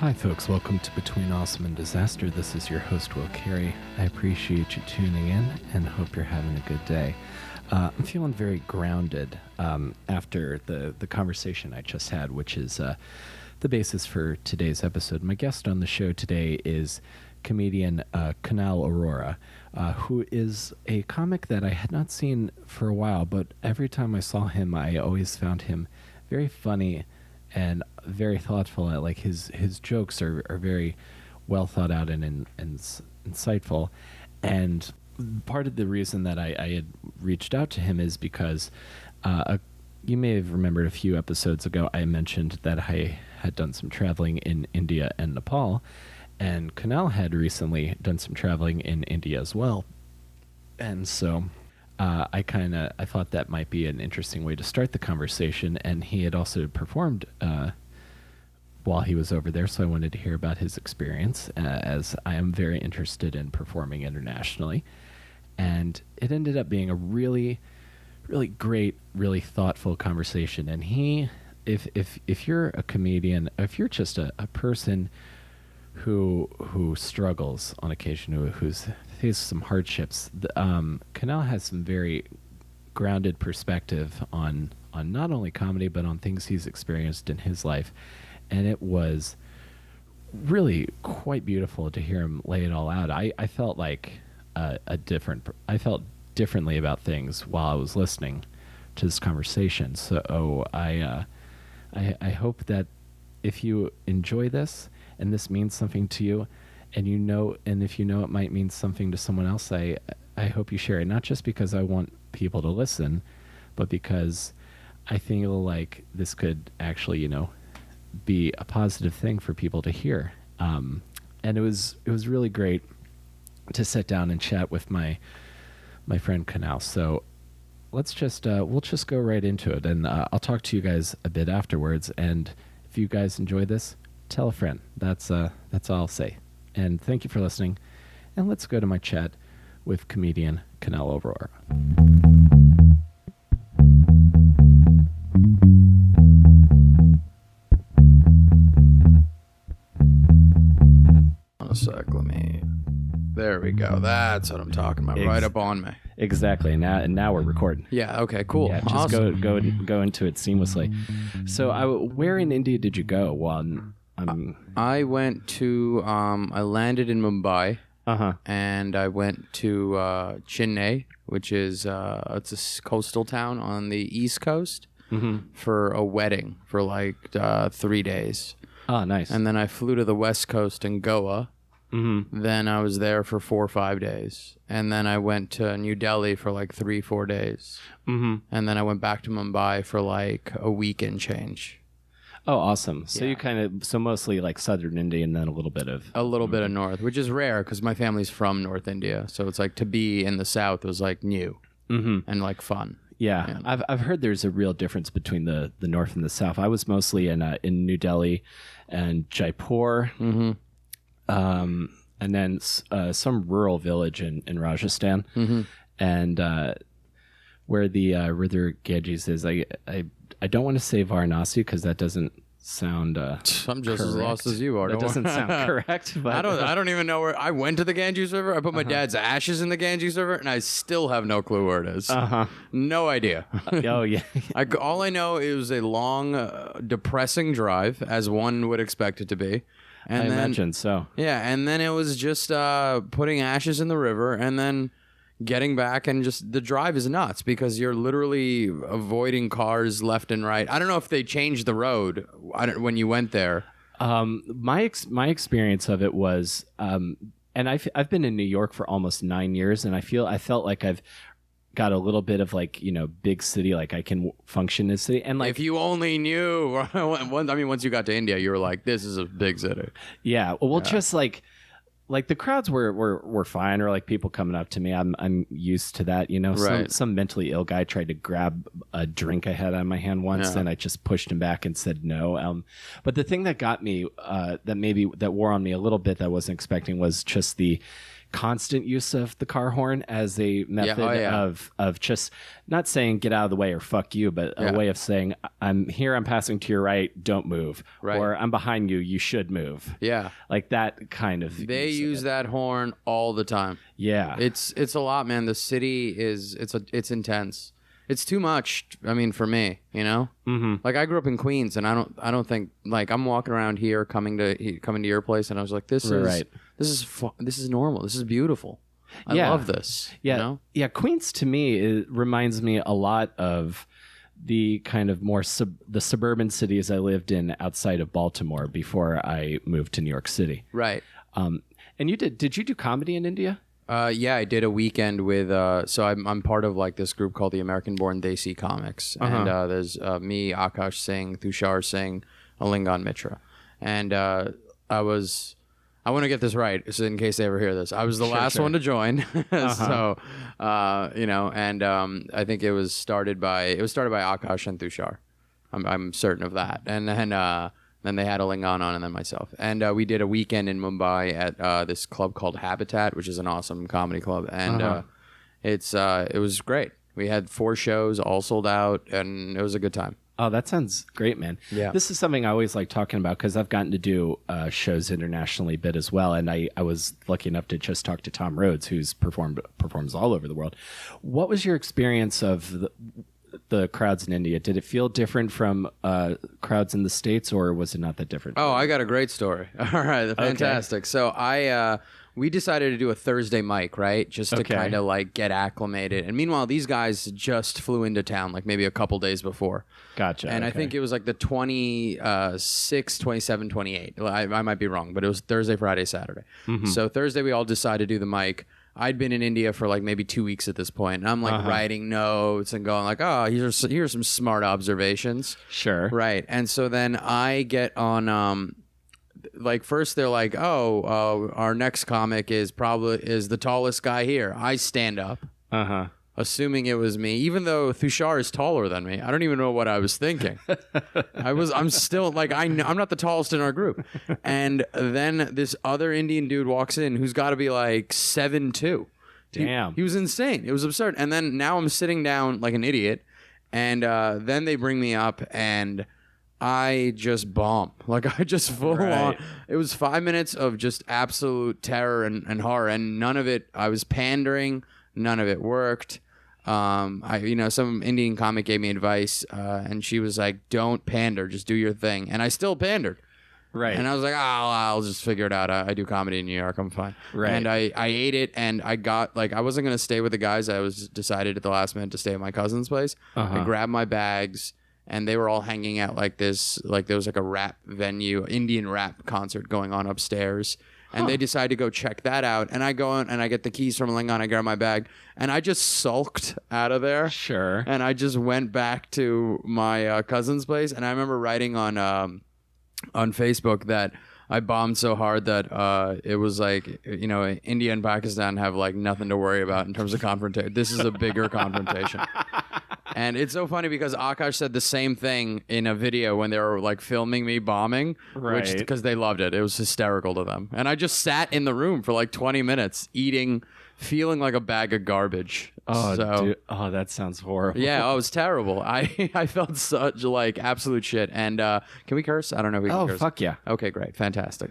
Hi folks, welcome to Between Awesome and Disaster. This is your host, Will Carey. I appreciate you tuning in and hope you're having a good day. I'm feeling very grounded after the conversation I just had, which is the basis for today's episode. My guest on the show today is comedian Kunal Arora, who is a comic that I had not seen for a while, but every time I saw him, I always found him very funny and very thoughtful. Like his jokes are very well thought out and insightful. And part of the reason that I had reached out to him is because you may have remembered a few episodes ago I mentioned that I had done some traveling in India and Nepal, and Kunal had recently done some traveling in India as well. And so I thought that might be an interesting way to start the conversation, and he had also performed while he was over there, so I wanted to hear about his experience, as I am very interested in performing internationally. And it ended up being a really, really great, really thoughtful conversation. And he, if you're a comedian, if you're just a person who struggles on occasion, who's faced some hardships, Kunal has some very grounded perspective on not only comedy but on things he's experienced in his life, and it was really quite beautiful to hear him lay it all out. I felt like I felt differently about things while I was listening to this conversation. So I hope that if you enjoy this and this means something to you, and if you know it might mean something to someone else, I hope you share it, not just because I want people to listen, but because I feel like this could actually, be a positive thing for people to hear. And it was really great to sit down and chat with my friend Kunal. So let's just we'll just go right into it, and I'll talk to you guys a bit afterwards. And if you guys enjoy this, tell a friend. That's all I'll say. And thank you for listening. And let's go to my chat with comedian Kunal Arora. On a sec, there we go. That's what I'm talking about. Right up on me. Exactly. Now we're recording. Yeah. Okay. Cool. Yeah, just awesome. go into it seamlessly. So, where in India did you go? I went to. I landed in Mumbai. Uh-huh. And I went to Chennai, which is it's a coastal town on the East Coast, for a wedding for like 3 days. Oh, nice. And then I flew to the West Coast in Goa. Mm-hmm. Then I was there for 4 or 5 days. And then I went to New Delhi for like 3-4 days. Mm-hmm. And then I went back to Mumbai for like a week and change. Oh, awesome. So Yeah. you mostly like southern India and then a little bit of north, which is rare because my family's from North India. So it's like to be in the south was like new and like fun. Yeah. I've heard there's a real difference between the north and the south. I was mostly in New Delhi and Jaipur. Mm-hmm. And then some rural village in Rajasthan, and where the river Ganges is. I don't want to say Varanasi because that doesn't sound. I'm just correct. as lost as you are. That doesn't sound correct. But I don't even know where. I went to the Ganges River. I put my dad's ashes in the Ganges River, and I still have no clue where it is. No idea. Oh yeah. All I know is a long, depressing drive, as one would expect it to be. And I then, imagine so. Yeah, and then it was just putting ashes in the river, and then getting back, and just the drive is nuts because you're literally avoiding cars left and right. I don't know if they changed the road when you went there. My experience of it was, and I've been in New York for almost 9 years, and I felt like I've got a little bit of like, big city, like I can function in a city. And like, if you only knew, once you got to India, you were like, this is a big city. Yeah. Well, just like the crowds were fine, or like people coming up to me. I'm used to that, Right. Some mentally ill guy tried to grab a drink I had on my hand once, and I just pushed him back and said no. But the thing that got me, that wore on me a little bit that I wasn't expecting, was just the constant use of the car horn as a method of just not saying get out of the way or fuck you, but a way of saying I'm here, I'm passing to your right, don't move. Right. Or I'm behind you, you should move. Yeah. Like that kind of. They use that horn all the time. Yeah. It's a lot, man. The city it's intense. It's too much. I mean, for me, you know, like I grew up in Queens, and I don't think like I'm walking around here coming to your place, and I was like, this is normal. This is beautiful. I love this. Yeah, you know? Yeah. Queens to me it reminds me a lot of the kind of more the suburban cities I lived in outside of Baltimore before I moved to New York City. Right. And you did you do comedy in India? Yeah, I did a weekend with. So I'm part of like this group called the American Born Desi Comics, and there's me, Akash Singh, Tushar Singh, Alingan Mitra, and I want to get this right, so in case they ever hear this, I was the last one to join. So, you know, and I think it was started by Akash and Tushar. I'm certain of that, and then they had Alingan on, and then myself. And we did a weekend in Mumbai at this club called Habitat, which is an awesome comedy club. And it was great. We had 4 shows, all sold out, and it was a good time. Oh, that sounds great, man. Yeah. This is something I always like talking about because I've gotten to do shows internationally a bit as well. And I was lucky enough to just talk to Tom Rhodes, who's performs all over the world. What was your experience of the crowds in India? Did it feel different from crowds in the States, or was it not that different? Oh, I got a great story. All right, fantastic. Okay. So we decided to do a Thursday mic, right? Just to kind of like get acclimated. And meanwhile, these guys just flew into town like maybe a couple days before. Gotcha. And I think it was like the 26, 27, 28. I might be wrong, but it was Thursday, Friday, Saturday. So Thursday, we all decided to do the mic. I'd been in India for like maybe 2 weeks at this point, and I'm like writing notes and going like, oh, here's some smart observations. Sure. Right. And so then I get on, like first they're like, oh, our next comic is the tallest guy here. I stand up. Assuming it was me, even though Tushar is taller than me. I don't even know what I was thinking. I'm still like, I'm not the tallest in our group. And then this other Indian dude walks in who's got to be like 7'2". Damn. He was insane. It was absurd. And then now I'm sitting down like an idiot. And then they bring me up and I just bomb. Like I just full on. It was 5 minutes of just absolute terror and horror. And none of it, I was pandering. None of it worked. Some Indian comic gave me advice, and she was like, "Don't pander, just do your thing." And I still pandered, right? And I was like, I'll just figure it out. I do comedy in New York, I'm fine." Right. And I ate it, and I got like I wasn't gonna stay with the guys. I was decided at the last minute to stay at my cousin's place. I grabbed my bags, and they were all hanging out like this. Like there was like a rap venue, Indian rap concert going on upstairs. And they decide to go check that out. And I go in and I get the keys from Lingon. I grab my bag. And I just sulked out of there. Sure. And I just went back to my cousin's place. And I remember writing on Facebook that I bombed so hard that it was like, you know, India and Pakistan have like nothing to worry about in terms of confrontation. This is a bigger confrontation. And it's so funny because Akash said the same thing in a video when they were like filming me bombing, which because they loved it. It was hysterical to them. And I just sat in the room for like 20 minutes eating, feeling like a bag of garbage. Dude. Oh, that sounds horrible. Yeah, it was terrible. I felt such like absolute shit. And can we curse? I don't know if we can curse. Oh, fuck yeah. Okay, great. Fantastic.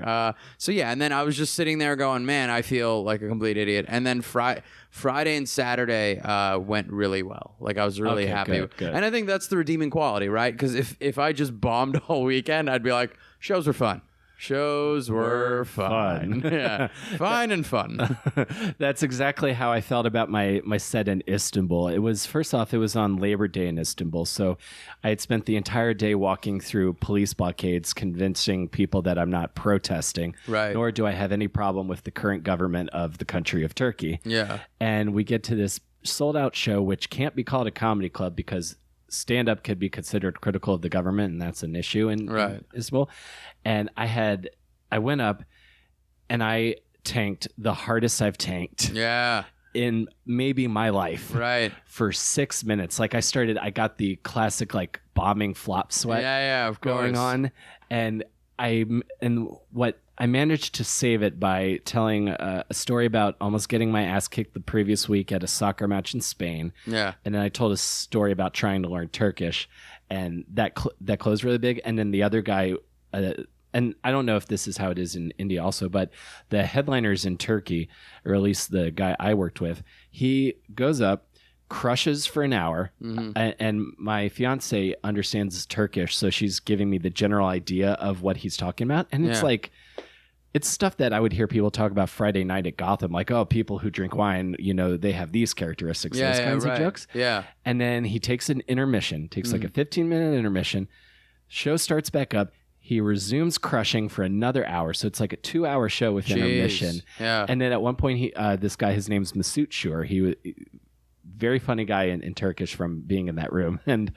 So yeah, and then I was just sitting there going, man, I feel like a complete idiot. And then Friday and Saturday went really well. Like I was really happy. Good. And I think that's the redeeming quality, right? Because if I just bombed all weekend, I'd be like, shows were fun. Shows were fun. Yeah, fine and fun. That's exactly how I felt about my set in Istanbul. It was, first off, it was on Labor Day in Istanbul. So I had spent the entire day walking through police blockades, convincing people that I'm not protesting, nor do I have any problem with the current government of the country of Turkey. Yeah. And we get to this sold out show, which can't be called a comedy club because stand-up could be considered critical of the government, and that's an issue in Istanbul. And I went up and I tanked the hardest I've tanked in maybe my life for 6 minutes. Like I got the classic like bombing flop sweat of course. going on. And what I managed to save it by telling a story about almost getting my ass kicked the previous week at a soccer match in Spain. Yeah. And then I told a story about trying to learn Turkish, and that closed really big. And then the other guy, and I don't know if this is how it is in India also, but the headliners in Turkey, or at least the guy I worked with, he goes up, crushes for an hour, and my fiance understands Turkish, so she's giving me the general idea of what he's talking about. And it's like, it's stuff that I would hear people talk about Friday night at Gotham, like, oh, people who drink wine, they have these characteristics, those kinds of jokes. Yeah. And then he takes an intermission, takes like a 15-minute intermission, show starts back up. He resumes crushing for another hour. So it's like a 2-hour show with intermission. Yeah. And then at one point, this guy, his name's Mesut Shur. He was very funny guy in Turkish from being in that room. And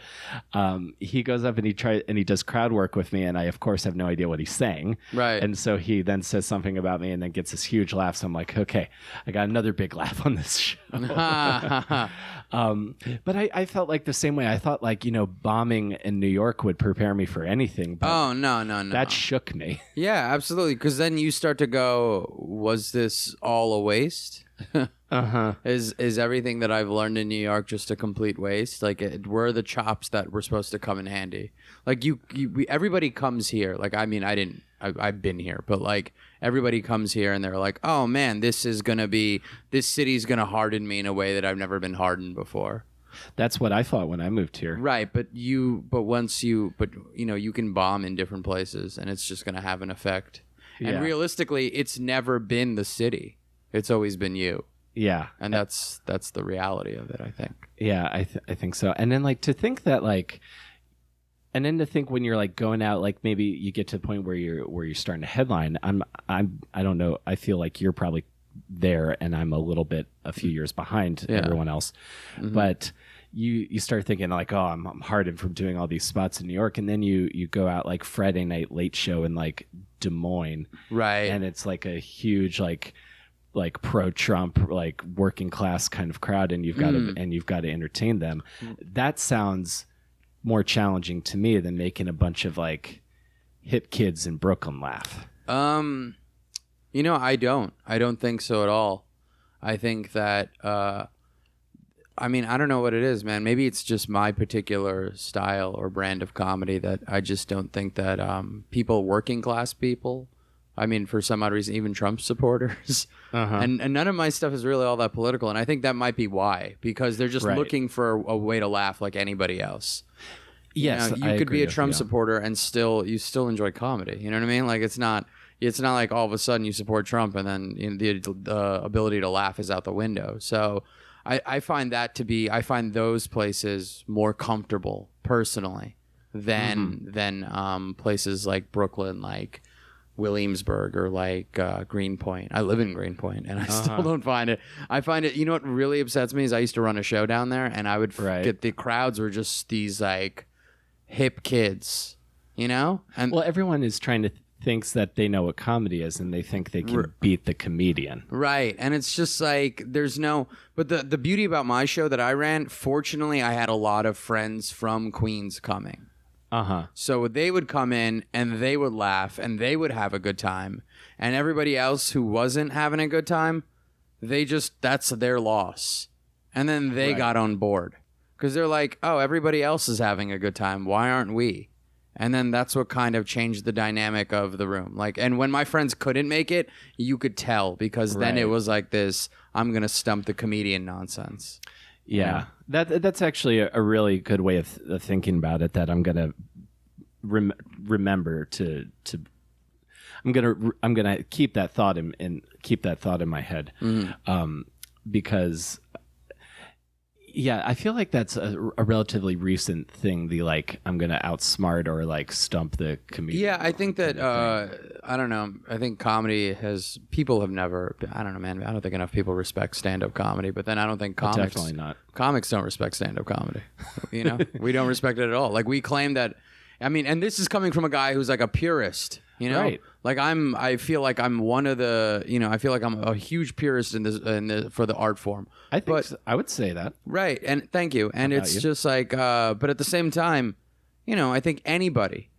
he goes up and he does crowd work with me. And I, of course, have no idea what he's saying. Right. And so he then says something about me and then gets this huge laugh. So I'm like, okay, I got another big laugh on this show. But I felt like the same way. I thought like, bombing in New York would prepare me for anything. But oh, no. that shook me. Yeah, absolutely. Because then you start to go, was this all a waste? Is everything that I've learned in New York just a complete waste? Like, were the chops that were supposed to come in handy? Like, everybody comes here. Like, I mean, I've been here, but like everybody comes here and they're like, oh man, this city's gonna harden me in a way that I've never been hardened before. That's what I thought when I moved here. Right, but you can bomb in different places and it's just gonna have an effect. Yeah. And realistically, it's never been the city. It's always been you. Yeah. And that's the reality of it, I think. Yeah, I think so. And then like to think that like, and then to think when you're like going out, like maybe you get to the point where you're starting to headline. I don't know. I feel like you're probably there and I'm a few years behind everyone else. Mm-hmm. But you start thinking like, oh, I'm hardened from doing all these spots in New York. And then you go out like Friday night late show in like Des Moines. Right. And it's like a huge like pro-Trump, like working class kind of crowd, and you've got to entertain them. That sounds more challenging to me than making a bunch of like hip kids in Brooklyn laugh. I don't think so at all. I think that I don't know what it is, man. Maybe it's just my particular style or brand of comedy that I just don't think that working class people, for some odd reason, even Trump supporters. And none of my stuff is really all that political. And I think that might be why, because they're just looking for a way to laugh like anybody else. Yes, you could be a Trump supporter and you still enjoy comedy. You know what I mean? Like it's not like all of a sudden you support Trump and then the ability to laugh is out the window. So I find those places more comfortable personally than places like Brooklyn, like Williamsburg, or like Greenpoint. I live in Greenpoint and I still don't find it. I find it, what really upsets me is I used to run a show down there and I would get the crowds were just these like hip kids, And well, everyone is trying to thinks that they know what comedy is and they think they can beat the comedian. Right. And it's just like but the beauty about my show that I ran, fortunately I had a lot of friends from Queens coming. So they would come in and they would laugh and they would have a good time. And everybody else who wasn't having a good time, that's their loss. And then they got on board because they're like, oh, everybody else is having a good time. Why aren't we? And then that's what kind of changed the dynamic of the room. Like, and when my friends couldn't make it, you could tell because then it was like this, I'm going to stump the comedian nonsense. Yeah. That's actually a really good way of thinking about it, that I'm going to remember to I'm going to keep that thought in my head. Because I feel like that's a relatively recent thing. The like, I'm going to outsmart or like stump the comedian. Yeah, I think that I don't know. I think comedy people have never. I don't know, man. I don't think enough people respect stand-up comedy. But then I don't think comics. Definitely not. Comics don't respect stand-up comedy. We don't respect it at all. Like we claim that. And this is coming from a guy who's like a purist. Right. Like I feel like I'm one of the, I feel like I'm a huge purist for the art form. I would say that. Right. And thank you. And it's just like, but at the same time, I think anybody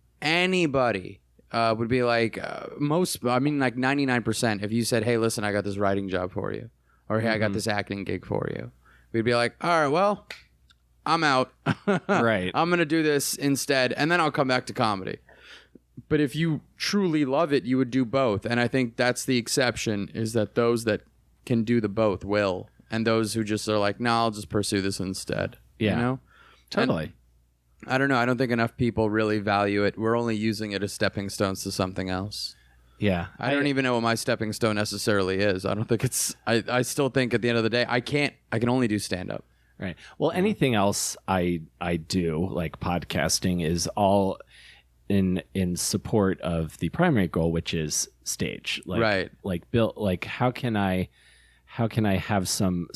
would be like most. I mean, like 99%. If you said, "Hey, listen, I got this writing job for you," or "Hey, I got this acting gig for you," we'd be like, "All right, well, I'm out. Right. I'm gonna do this instead, and then I'll come back to comedy." But if you truly love it, you would do both, and I think that's the exception. Is that those that can do the both will, and those who just are like, "No, I'll just pursue this instead." Yeah. You know? Totally. And I don't know. I don't think enough people really value it. We're only using it as stepping stones to something else. Yeah. I don't even know what my stepping stone necessarily is. I don't think it's. I still think at the end of the day, I can only do stand up. Right. Well, anything else I do, like podcasting, is all in support of the primary goal, which is stage. Like, Right. Like Bill. Like how can I have some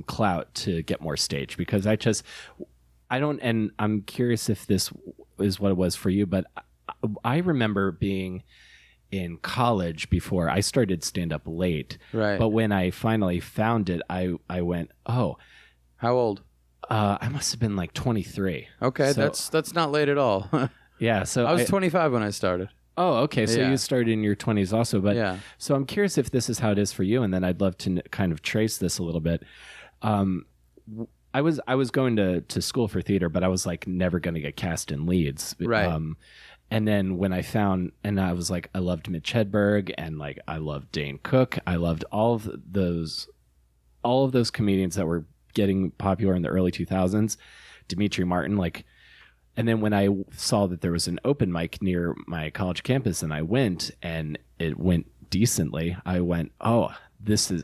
clout to get more stage? Because I don't, and I'm curious if this is what it was for you, but I remember being in college before I started stand up late. Right. But when I finally found it, I went, oh, How old? I must have been like 23. Okay, So- that's not late at all. Yeah. So I was 25 when I started. Oh, okay. So Yeah. you started in your 20s also, but Yeah. so I'm curious if this is how it is for you, and then I'd love to kind of trace this a little bit. I was going to school for theater, but I was like never going to get cast in leads. Right. And then when I found, and I was like, I loved Mitch Hedberg, and like I loved Dane Cook. I loved all of those comedians that were getting popular in the early 2000s. Dimitri Martin, like. And then when I saw that there was an open mic near my college campus and I went and it went decently, I went, oh,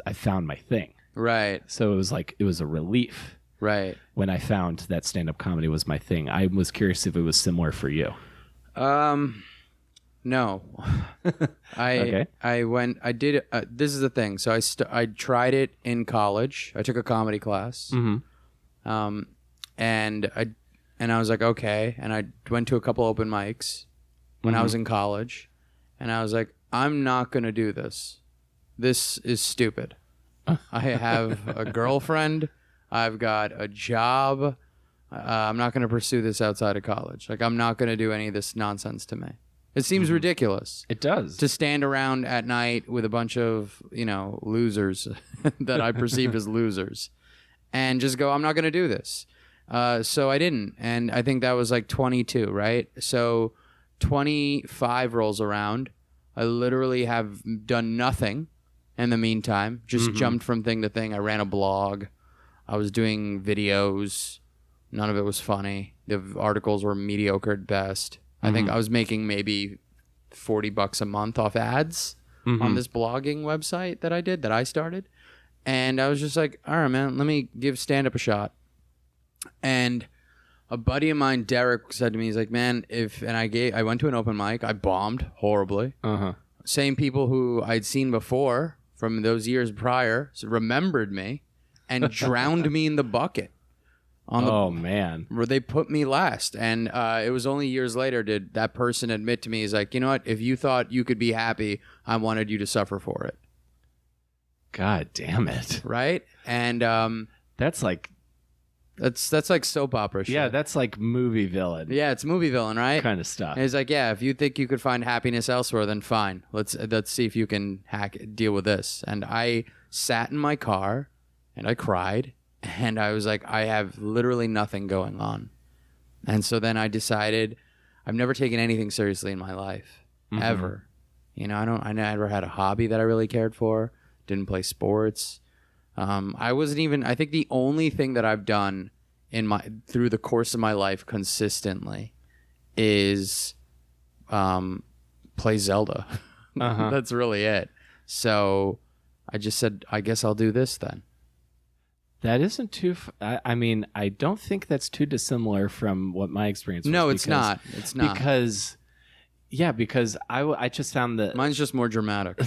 I found my thing. Right. So it was a relief Right. when I found that stand-up comedy was my thing. I was curious if it was similar for you. No. Okay. This is the thing. So I tried it in college. I took a comedy class. Mm-hmm. And I was like, okay. And I went to a couple open mics when I was in college. And I was like, I'm not going to do this. This is stupid. I have a girlfriend. I've got a job. I'm not going to pursue this outside of college. Like, I'm not going to do any of this nonsense to me. It seems ridiculous. It does. To stand around at night with a bunch of, losers that I perceived as losers and just go, I'm not going to do this. So I didn't. And I think that was like 22, right? So 25 rolls around. I literally have done nothing in the meantime. Just jumped from thing to thing. I ran a blog. I was doing videos. None of it was funny. The articles were mediocre at best. I think I was making maybe $40 a month off ads on this blogging website that I started. And I was just like, all right, man, let me give stand-up a shot. And a buddy of mine, Derek, said to me, he's like, man, I went to an open mic. I bombed horribly. Same people who I'd seen before from those years prior remembered me and drowned me in the bucket. Man. Where they put me last. And it was only years later did that person admit to me, he's like, you know what? If you thought you could be happy, I wanted you to suffer for it. God damn it. Right? And That's like soap opera shit. Yeah, that's like movie villain. Yeah, it's movie villain, right? Kind of stuff. And he's like, yeah, if you think you could find happiness elsewhere, then fine. Let's see if you can deal with this. And I sat in my car and I cried and I was like, I have literally nothing going on. And so then I decided I've never taken anything seriously in my life ever. I never had a hobby that I really cared for. Didn't play sports. I think the only thing that I've done through the course of my life consistently is play Zelda. That's really it. So I just said, I guess I'll do this then. That isn't too. I mean, I don't think that's too dissimilar from what my experience was. No, it's not. It's not. Because I just found that mine's just more dramatic.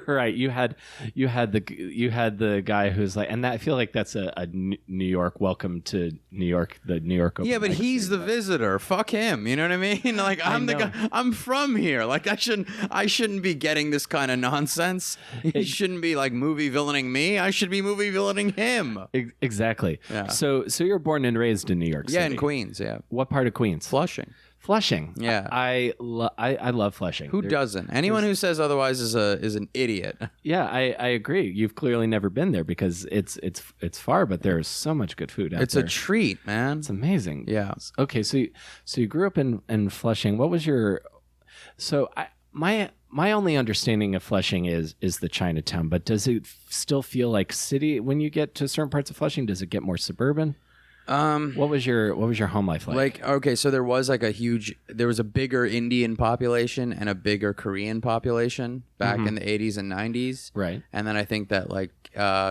Right. You had the guy who's like, and I feel like that's a New York welcome to New York, the New York. Yeah, but he's the visitor. Fuck him. You know what I mean? Like I'm the guy. I'm from here. Like I shouldn't be getting this kind of nonsense. He shouldn't be like movie villaining me. I should be movie villaining him. Exactly. Yeah. So you're born and raised in New York City. Yeah, in Queens. Yeah. What part of Queens? Flushing. Flushing. Yeah. I love Flushing. Who doesn't? Anyone who says otherwise is an idiot. Yeah, I agree. You've clearly never been there because it's far, but there's so much good food out It's there. a treat, man. It's amazing. Yeah. Okay, so you grew up in Flushing. What was your my only understanding of Flushing is the Chinatown, but does it still feel like city when you get to certain parts of Flushing? Does it get more suburban? What was your home life like? Like, okay, so there was like there was a bigger Indian population and a bigger Korean population back in the 80s and 90s. Right. And then I think that like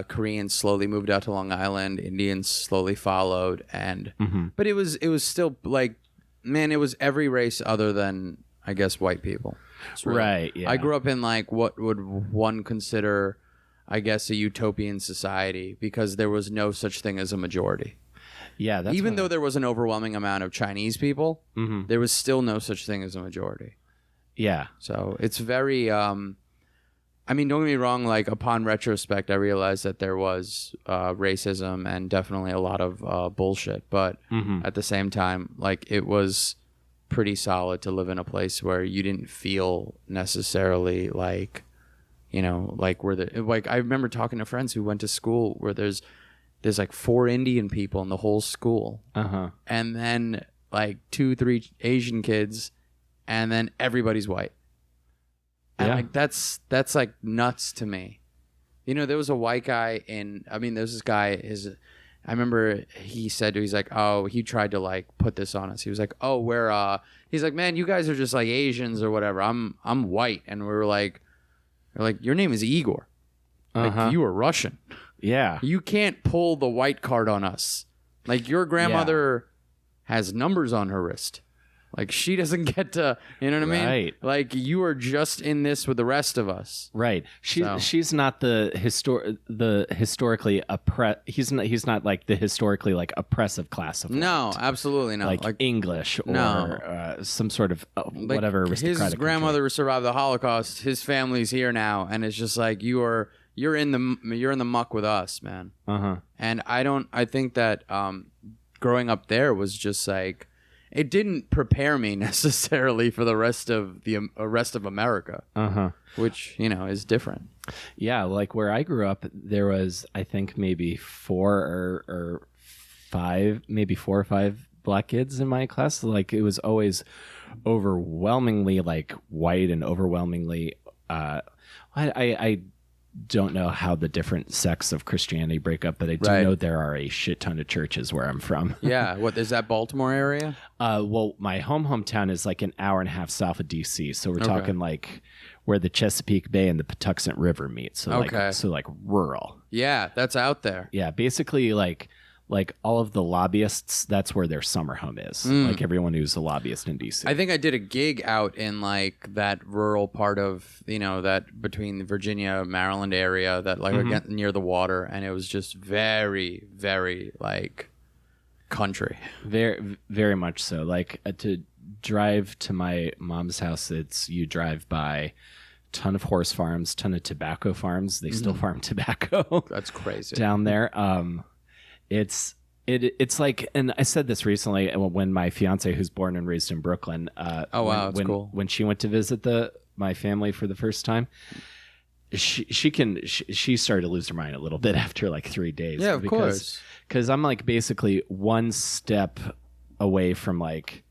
Koreans slowly moved out to Long Island, Indians slowly followed, and but it was still like, man, it was every race other than I guess white people. Right. Yeah. I grew up in like what would one consider, I guess, a utopian society because there was no such thing as a majority. Yeah, that's even though there was an overwhelming amount of Chinese people, there was still no such thing as a majority. Yeah. So it's very, I mean, don't get me wrong, like upon retrospect, I realized that there was racism and definitely a lot of bullshit. But at the same time, like it was pretty solid to live in a place where you didn't feel necessarily like, you know, like like I remember talking to friends who went to school where there's like 4 Indian people in the whole school. And then like 2-3 Asian kids, and then everybody's white. And like that's like nuts to me. You know, there was a white guy there's this guy, I remember he's like, oh, he tried to like put this on us. He was like, oh, he's like, man, you guys are just like Asians or whatever. I'm white. And we're like, your name is Igor. Like you are Russian. Yeah. You can't pull the white card on us. Like your grandmother has numbers on her wrist. Like she doesn't get to, you know what I mean? Right. Like you are just in this with the rest of us. Right. She's not the historically he's not like the historically like oppressive class of No, absolutely not. Like English or some sort of whatever aristocratic his grandmother survived the Holocaust. His family's here now, and it's just like you're in the muck with us, man. And I think that growing up there was just like, it didn't prepare me necessarily for the rest of America, which, you know, is different. Yeah, like where I grew up, there was, I think, maybe 4 or 5 black kids in my class. Like it was always overwhelmingly like white and overwhelmingly. I don't know how the different sects of Christianity break up, but I do know there are a shit ton of churches where I'm from. Yeah. What is that, Baltimore area? Well, my hometown is like an hour and a half south of DC. So we're talking like where the Chesapeake Bay and the Patuxent River meet. So like rural. Yeah. That's out there. Yeah. Basically like all of the lobbyists, that's where their summer home is. Like everyone who's a lobbyist in DC. I think I did a gig out in like that rural part of, you know, that between the Virginia, Maryland area that like near the water. And it was just very, very like country. Very, very much so. Like to drive to my mom's house, you drive by ton of horse farms, ton of tobacco farms. They still farm tobacco. That's crazy. Down there. It's like, and I said this recently when my fiance, who's born and raised in Brooklyn, that's cool. When she went to visit my family for the first time, she started to lose her mind a little bit after like 3 days. Yeah, of course. Because I'm like basically one step away from like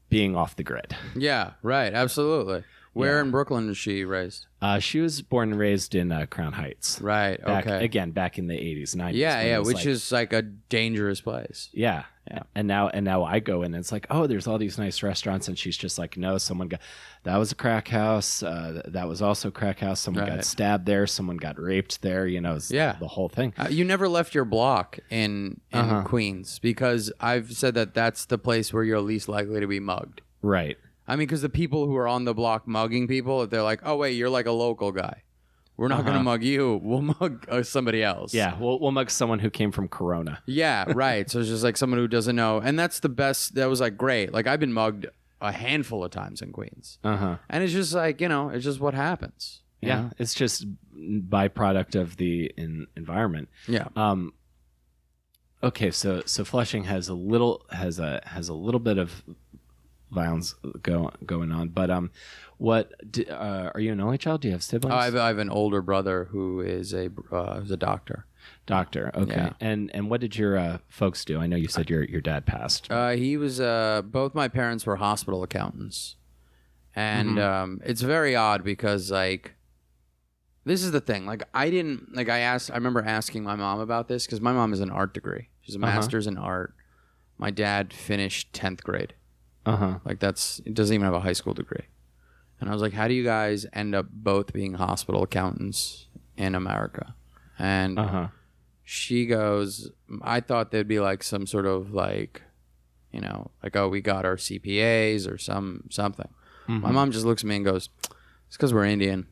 being off the grid. Yeah, right. Absolutely. Where in Brooklyn was she raised? She was born and raised in Crown Heights. Right. Okay. Back in the 80s, 90s. Yeah, which is like a dangerous place. Yeah. And now I go in and it's like, oh, there's all these nice restaurants, and she's just like, no, that was a crack house. That was also a crack house. Someone got stabbed there. Someone got raped there. You know, the whole thing. You never left your block in Queens, because I've said that that's the place where you're least likely to be mugged. Right. I mean, because the people who are on the block mugging people, they're like, oh, wait, you're like a local guy. We're not going to mug you. We'll mug somebody else. Yeah, we'll mug someone who came from Corona. Yeah, right. So it's just like someone who doesn't know. And that's the best. That was like great. Like I've been mugged a handful of times in Queens. And it's just like, you know, it's just what happens. Yeah, it's just byproduct of the environment. Yeah. Okay, so Flushing has a little bit of violence going on. But are you an only child? Do you have siblings? I have an older brother who is a doctor. Doctor. Okay. Yeah. And what did your folks do? I know you said your dad passed. He was both my parents were hospital accountants, and it's very odd because like. This is the thing. Like, I remember asking my mom about this because my mom has an art degree. She's a master's in art. My dad finished 10th grade. Like, it doesn't even have a high school degree. And I was like, how do you guys end up both being hospital accountants in America? And she goes, I thought there'd be like some sort of like, you know, like, oh, we got our CPAs or something. My mom just looks at me and goes, it's because we're Indian.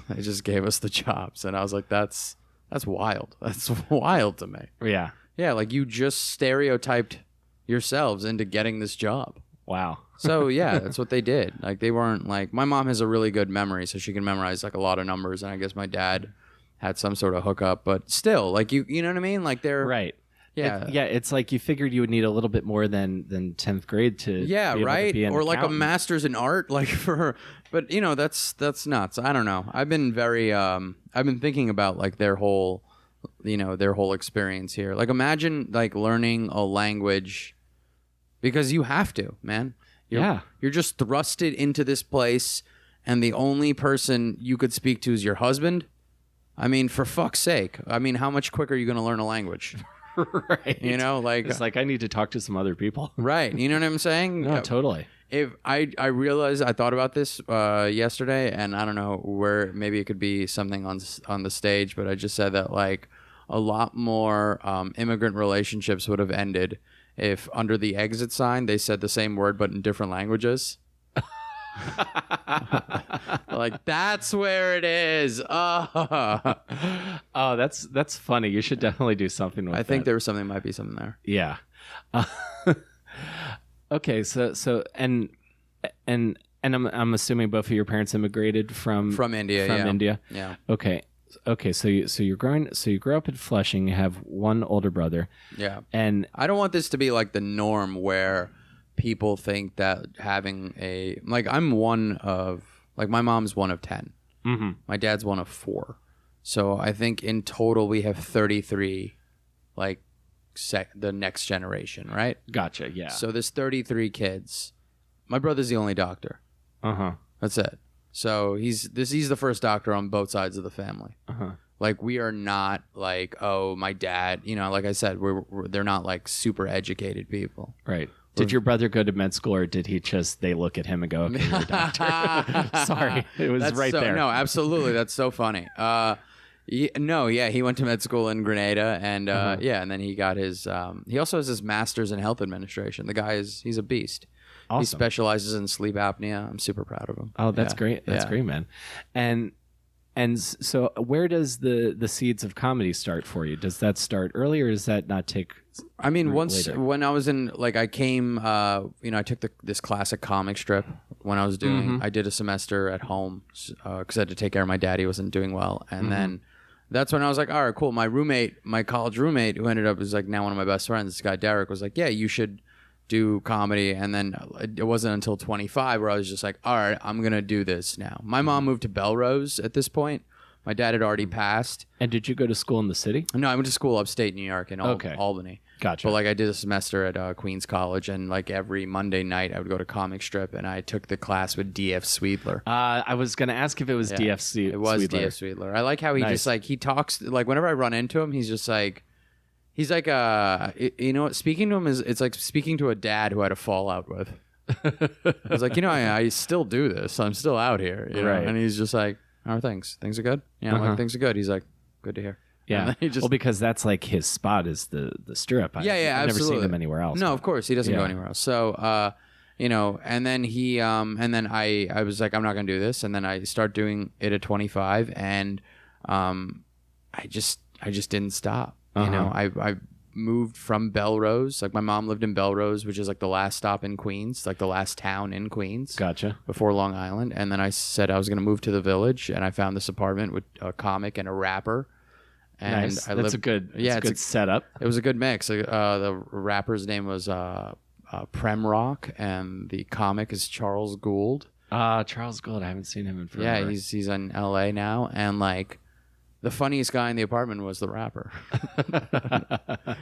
They just gave us the jobs, and I was like, "That's wild. That's wild to me." Yeah, yeah. Like you just stereotyped yourselves into getting this job. Wow. So yeah, that's what they did. Like they weren't like my mom has a really good memory, so she can memorize like a lot of numbers, and I guess my dad had some sort of hookup, but still, like you know what I mean? Like they're right. Yeah, it's like you figured you would need a little bit more than 10th grade to be able to be an or like a accountant. master's in art, like but you know that's nuts. I don't know. I've been thinking about like their whole experience here. Like imagine like learning a language because you have to, man. You're just thrusted into this place, and the only person you could speak to is your husband. I mean, for fuck's sake. I mean, how much quicker are you going to learn a language? Right. You know, like it's like I need to talk to some other people. Right. You know what I'm saying? No, totally. If I realized I thought about this yesterday, and I don't know where maybe it could be something on the stage, but I just said that like a lot more immigrant relationships would have ended if under the exit sign they said the same word but in different languages. Like that's where it is. Oh, that's funny. You should definitely do something with that. I think there was something, might be something there. Yeah. Okay, so and I'm assuming both of your parents immigrated from India. From yeah. India. Yeah. Okay. So you grew up in Flushing. You have one older brother. Yeah. And I don't want this to be like the norm where people think that having I'm one of my mom's one of 10. Mm-hmm. My dad's one of 4. So I think in total we have 33 the next generation, right? Gotcha. Yeah. So there's 33 kids. My brother's the only doctor. That's it. So he's the first doctor on both sides of the family. Like we are not like, oh, my dad, you know, like I said, they're not like super educated people. Right. Did your brother go to med school, or did they look at him and go, okay, you're a doctor? Sorry. It was there. No, absolutely. That's so funny. He went to med school in Grenada, and and then he got his. He also has his master's in health administration. The guy he's a beast. Awesome. He specializes in sleep apnea. I'm super proud of him. Oh, that's great. That's great, man. And so, where does the seeds of comedy start for you? Does that start early, or does that not take? I mean, later? When I was in I came. I took this classic comic strip when I was doing. I did a semester at home because I had to take care of my dad. He wasn't doing well, and then. That's when I was like, all right, cool. My college roommate, who ended up is like now one of my best friends, this guy Derek, was like, yeah, you should do comedy. And then it wasn't until 25 where I was just like, all right, I'm going to do this now. My mom moved to Belrose at this point. My dad had already passed. And did you go to school in the city? No, I went to school upstate New York in Albany. Gotcha. But I did a semester at Queens College, and every Monday night I would go to comic strip, and I took the class with D.F. Sweetler. I was going to ask if it was D.F. Sweetler. It was D.F. Sweetler. I like how he just he talks whenever I run into him, he's just he's like you know what? Speaking to him it's like speaking to a dad who had a fallout with. I was like, I still do this. I'm still out here, you know? Right. And he's just like, how are things? Things are good. Yeah, I'm like, things are good. He's like, good to hear. Yeah, because that's like his spot is the strip. I've never absolutely. seen him anywhere else. No, of course he doesn't go anywhere else. So, and then he, and then I was like, I'm not gonna do this, and then I start doing it at 25, and I just didn't stop. You know, I moved from Belrose. Like my mom lived in Belrose, which is like the last stop in Queens, like the last town in Queens. Gotcha. Before Long Island, and then I said I was gonna move to the Village, and I found this apartment with a comic and a rapper. And nice. That's a good setup. It was a good mix. The rapper's name was Prem Rock, and the comic is Charles Gould. Charles Gould. I haven't seen him in forever. Yeah, he's in L.A. now, and like the funniest guy in the apartment was the rapper.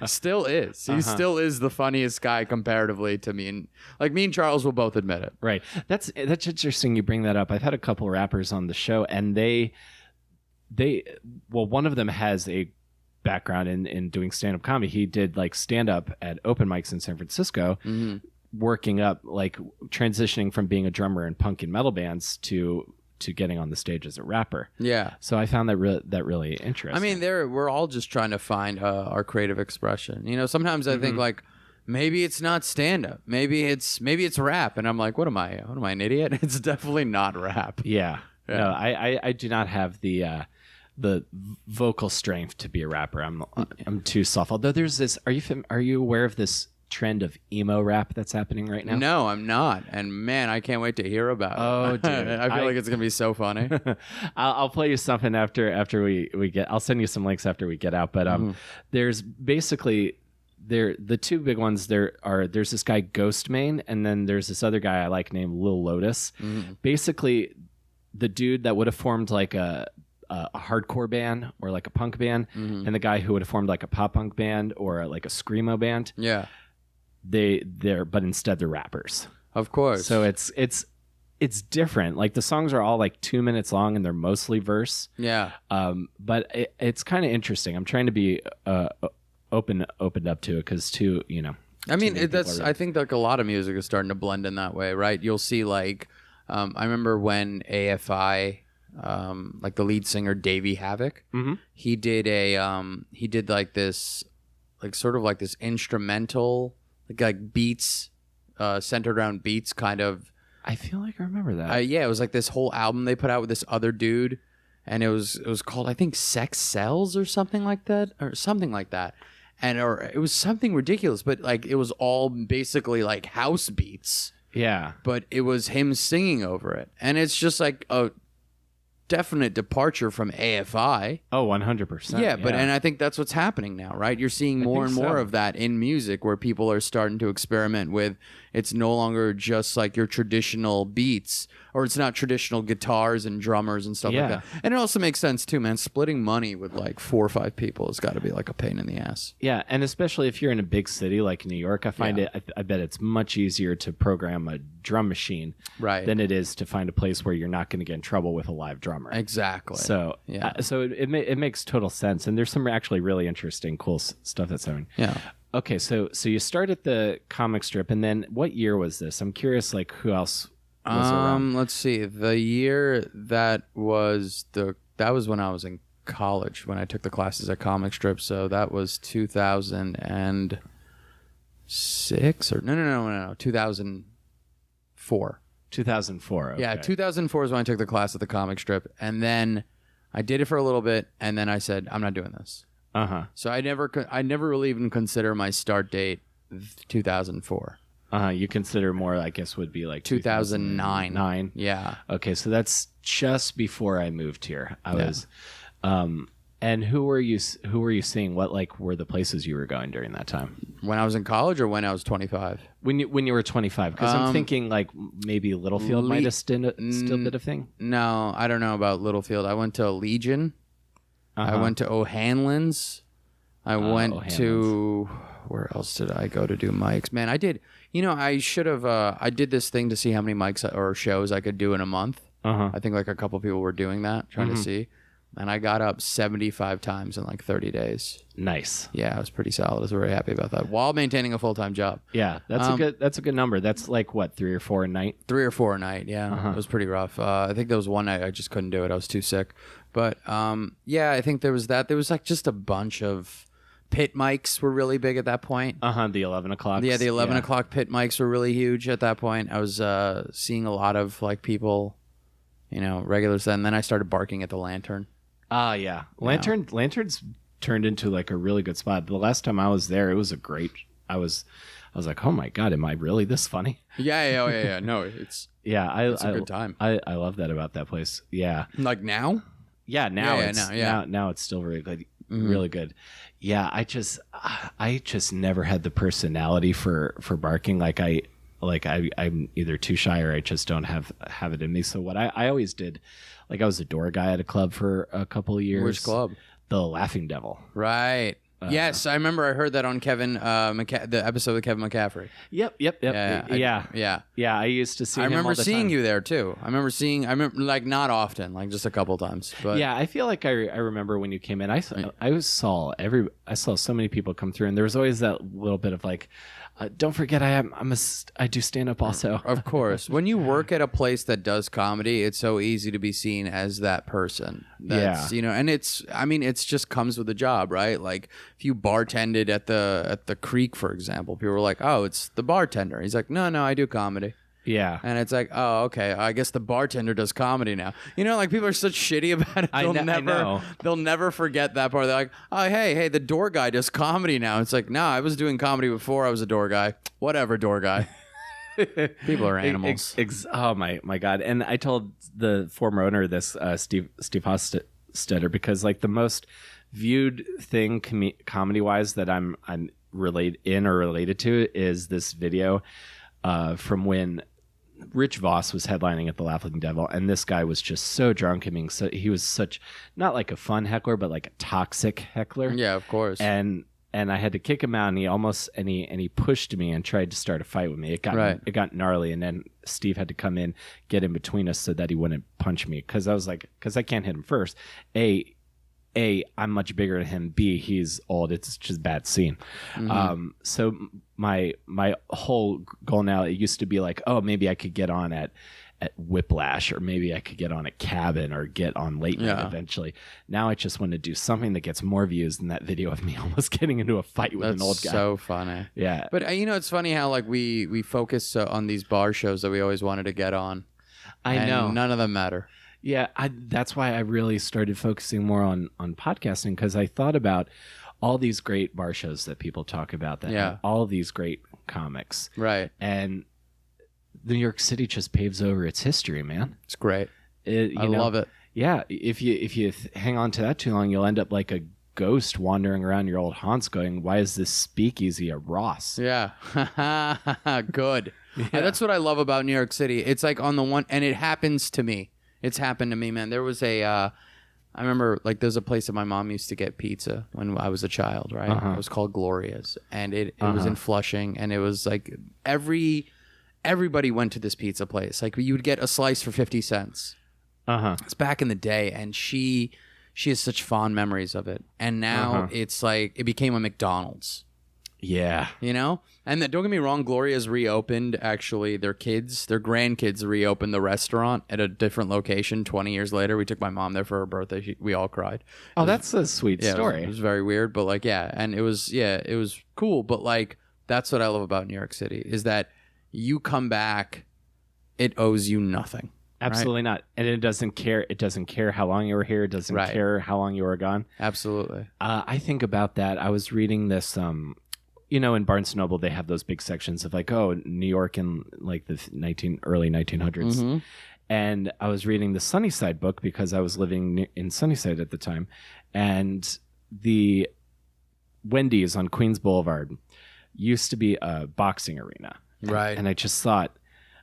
Still is. He still is the funniest guy comparatively to me, and like me and Charles will both admit it. Right. That's interesting. You bring that up. I've had a couple rappers on the show, and one of them has a background in doing stand-up comedy. He did like stand-up at open mics in San Francisco. Working up, like transitioning from being a drummer in punk and metal bands to getting on the stage as a rapper. Yeah. So I found that really interesting. I mean, we're all just trying to find our creative expression. You know, sometimes I think like maybe it's not stand up, maybe it's rap, and I'm like, what am I, an idiot? It's definitely not rap. Yeah. No, I do not have the vocal strength to be a rapper. I'm too soft. Although there's this. Are you aware of this trend of emo rap that's happening right now? No, I'm not. And man, I can't wait to hear about it. Oh, dude. I feel like it's going to be so funny. I'll play you something after we get, I'll send you some links after we get out. But there's basically the two big ones there's this guy Ghostmane, and then there's this other guy I like named Lil Lotus. Basically the dude that would have formed like a hardcore band or like a punk band, and the guy who would have formed like a pop punk band or like a screamo band. Yeah. But instead they're rappers. Of course. So it's different. Like the songs are all like 2 minutes long and they're mostly verse. Yeah. But it's kind of interesting. I'm trying to be opened up to it because I mean, I think like a lot of music is starting to blend in that way, right? You'll see like, I remember when AFI, like the lead singer Davey Havoc, he did like this, like sort of like this instrumental, like beats, centered around beats, kind of. I feel like I remember that. Yeah, it was like this whole album they put out with this other dude, and it was called, I think, Sex Cells or something like that, and it was something ridiculous, but like it was all basically like house beats. Yeah, but it was him singing over it, and it's just like a definite departure from AFI. Oh, 100%. Yeah, and I think that's what's happening now, right? You're seeing more and more of that in music, where people are starting to experiment with, it's no longer just like your traditional beats, or it's not traditional guitars and drummers and stuff like that. And it also makes sense too, man. Splitting money with like 4 or 5 people has got to be like a pain in the ass. Yeah, and especially if you're in a big city like New York, I find I bet it's much easier to program a drum machine than it is to find a place where you're not going to get in trouble with a live drummer. Exactly. So it makes total sense, and there's some actually really interesting, cool stuff that's happening. Yeah. Okay, so you started the comic strip, and then what year was this? I'm curious, like who else was around? Let's see. The year that was when I was in college, when I took the classes at comic strip. So that was 2006 or no, 2004. 2004. Okay. Yeah, 2004 is when I took the class at the comic strip, and then I did it for a little bit, and then I said, I'm not doing this. So I never really even consider my start date 2004. You consider more, I guess, would be like 2009. Yeah. Okay, so that's just before I moved here. I was, and who were you seeing? What like were the places you were going during that time? When I was in college, or when I was 25? When you were 25, because I'm thinking like maybe Littlefield might have still been a thing. No, I don't know about Littlefield. I went to Legion. I went to O'Hanlon's. I went to, where else did I go to do mics? Man, I did. I should have. I did this thing to see how many mics or shows I could do in a month. I think like a couple people were doing that, trying to see. And I got up 75 times in like 30 days. Nice. Yeah, I was pretty solid. I was very happy about that, while maintaining a full-time job. Yeah, that's a good number. That's like what, 3 or 4 a night? 3 or 4 a night. Yeah, it was pretty rough. I think there was one night I just couldn't do it. I was too sick. But yeah, I think there was that. There was like just a bunch of pit mics were really big at that point. The 11 o'clock. Yeah, the 11 o'clock pit mics were really huge at that point. I was seeing a lot of like people, regulars. And then I started barking at the Lantern. Yeah. Lantern's turned into like a really good spot. The last time I was there, it was I was like, oh my God, am I really this funny? Yeah. No, it's a good time. I love that about that place. Yeah. Like now? Yeah, now it's still very good. really good. Yeah, I just never had the personality for barking. I'm either too shy or I just don't have it in me. So what I always did, like I was a door guy at a club for a couple of years. Which club? The Laughing Devil. Right. Yes, I remember. I heard that on Kevin, the episode with Kevin McCaffrey. Yep. Yeah. I used to see. I him remember all the seeing time. you there too. I remember like not often, like just a couple times. But yeah, I feel like I remember when you came in. I saw so many people come through, and there was always that little bit of like, don't forget I do stand up also. Of course, when you work at a place that does comedy, it's so easy to be seen as that person. That's, and it's just comes with the job, right? Like if you bartended at the Creek, for example, people were like, "Oh, it's the bartender." He's like, "No, I do comedy." Yeah. And it's like, oh, okay, I guess the bartender does comedy now. Like people are such shitty about it. I know. They'll never forget that part. They're like, oh, hey, the door guy does comedy now. It's like, no, I was doing comedy before I was a door guy. Whatever, door guy. People are animals. Oh my God. And I told the former owner of this, Steve Hostetter, because like the most viewed thing comedy wise that I'm related to is this video from when Rich Voss was headlining at the Laughing Devil, and this guy was just so drunk. I mean, so he was such not like a fun heckler, but like a toxic heckler. Yeah, of course. And I had to kick him out, and he pushed me and tried to start a fight with me. It got gnarly, and then Steve had to come in, get in between us so that he wouldn't punch me, because I can't hit him first. A, I'm much bigger than him. B, he's old. It's just a bad scene. Mm-hmm. So my whole goal now, it used to be like, oh, maybe I could get on at Whiplash, or maybe I could get on at Cabin, or get on Late Night eventually. Now I just want to do something that gets more views than that video of me almost getting into a fight with an old guy. That's so funny. Yeah. But it's funny how like we focus on these bar shows that we always wanted to get on. I know. None of them matter. Yeah, that's why I really started focusing more on podcasting, because I thought about all these great bar shows that people talk about, that have all these great comics. Right. And New York City just paves over its history, man. It's great. I love it. Yeah, if you hang on to that too long, you'll end up like a ghost wandering around your old haunts going, why is this speakeasy a Ross? Yeah. Good. Yeah. That's what I love about New York City. It's like on the one, and it happens to me. It's happened to me, man. There was I remember like there's a place that my mom used to get pizza when I was a child, right? It was called Gloria's, and it was in Flushing, and it was like everybody went to this pizza place. Like you would get a slice for 50 cents. It's back in the day, and she has such fond memories of it. And now it's like it became a McDonald's. Yeah. And don't get me wrong, Gloria's reopened, actually. Their grandkids reopened the restaurant at a different location 20 years later. We took my mom there for her birthday. We all cried. Oh, that's a sweet story. It was very weird, but like, yeah. And it was cool. But like, that's what I love about New York City, is that you come back, it owes you nothing. Absolutely not. And it doesn't care. It doesn't care how long you were here. It doesn't care how long you were gone. Absolutely. I think about that. I was reading this, in Barnes & Noble, they have those big sections of like, oh, New York in like the early 1900s. Mm-hmm. And I was reading the Sunnyside book because I was living in Sunnyside at the time. And the Wendy's on Queens Boulevard used to be a boxing arena. Right. And I just thought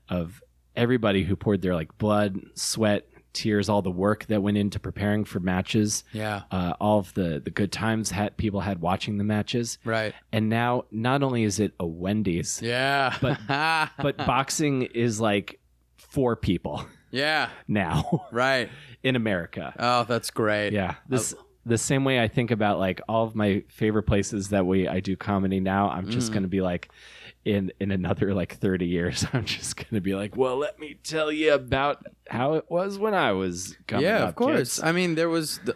of everybody who poured their like blood, sweat, tears, all the work that went into preparing for matches. Yeah. All of the good times people had watching the matches. Right. And now not only is it a Wendy's. Yeah. but boxing is like 4 people. Yeah. Now. Right. In America. Oh, that's great. Yeah. The same way I think about like all of my favorite places that I do comedy now, I'm just going to be like, in another like 30 years, I'm just going to be like, well, let me tell you about how it was when I was coming up. Yeah, of course. Kids. I mean,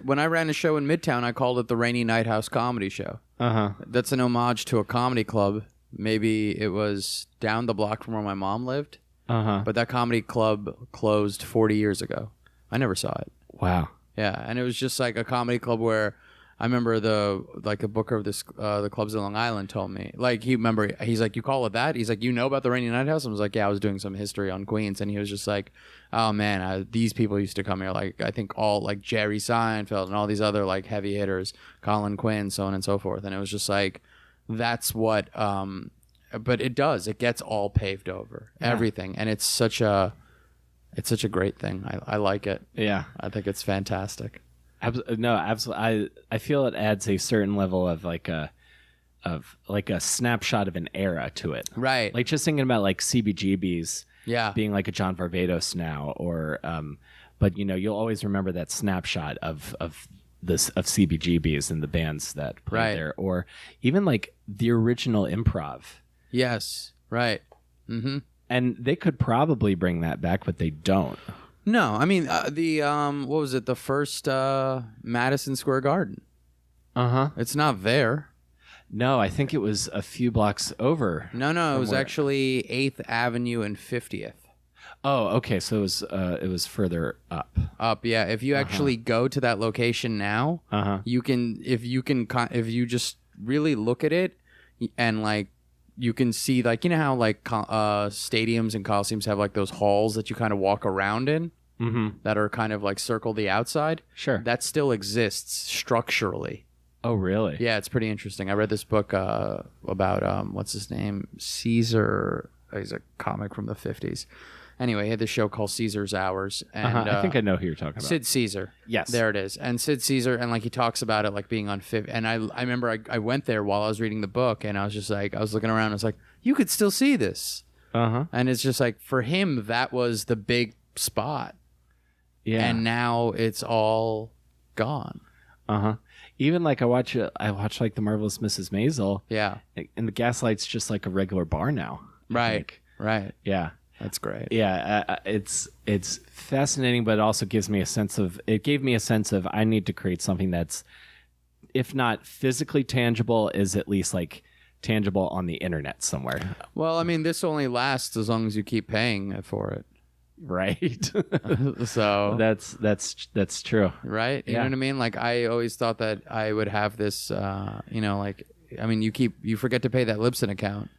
when I ran a show in Midtown, I called it the Rainy Night House Comedy Show. That's an homage to a comedy club. Maybe it was down the block from where my mom lived. But that comedy club closed 40 years ago. I never saw it. Wow. Yeah, and it was just like a comedy club where I remember the booker of this the clubs in Long Island told me, like, he's like, you call it that? He's like, you know about the Rainy Night House? I was like, yeah, I was doing some history on Queens, and he was just like, oh man, these people used to come here, like I think all like Jerry Seinfeld and all these other like heavy hitters, Colin Quinn, so on and so forth, and it was just like, that's what but it gets all paved over, everything, and it's such a great thing. I like it. Yeah, I think it's fantastic. No, absolutely. I feel it adds a certain level of like a snapshot of an era to it. Right. Like just thinking about like CBGBs being like a John Varvatos now, or but you'll always remember that snapshot of CBGBs and the bands that played there, or even like the original Improv. Yes. Right. Mm-hmm. And they could probably bring that back, but they don't. No, I mean the what was it? The first Madison Square Garden. It's not there. No, I think it was a few blocks over. No, it was actually 8th Avenue and 50th. Oh, okay. So it was further up. Up, yeah. If you actually go to that location now, you can if you just really look at it and like. You can see, like, you know how, like, stadiums and coliseums have, like, those halls that you kind of walk around in that are kind of, like, circle the outside? Sure. That still exists structurally. Oh, really? Yeah, it's pretty interesting. I read this book about, what's his name? Caesar. He's a comic from the 50s. Anyway, he had this show called Caesar's Hours. And, I think I know who you're talking about. Sid Caesar. Yes. There it is. And Sid Caesar, and like he talks about it like being on and I remember I went there while I was reading the book, and I was just like, I was looking around, and I was like, you could still see this. And it's just like, for him, that was the big spot. Yeah. And now it's all gone. Even like I watch like The Marvelous Mrs. Maisel. Yeah. And the Gaslight's just like a regular bar now. Right. Right. Yeah. That's great. Yeah, it's fascinating, but it also gave me a sense of I need to create something that's, if not physically tangible, is at least like tangible on the internet somewhere. Well, I mean, this only lasts as long as you keep paying for it. Right. So that's true. Right. You know what I mean? Like, I always thought that I would have this, like, I mean, you forget to pay that Libsyn account.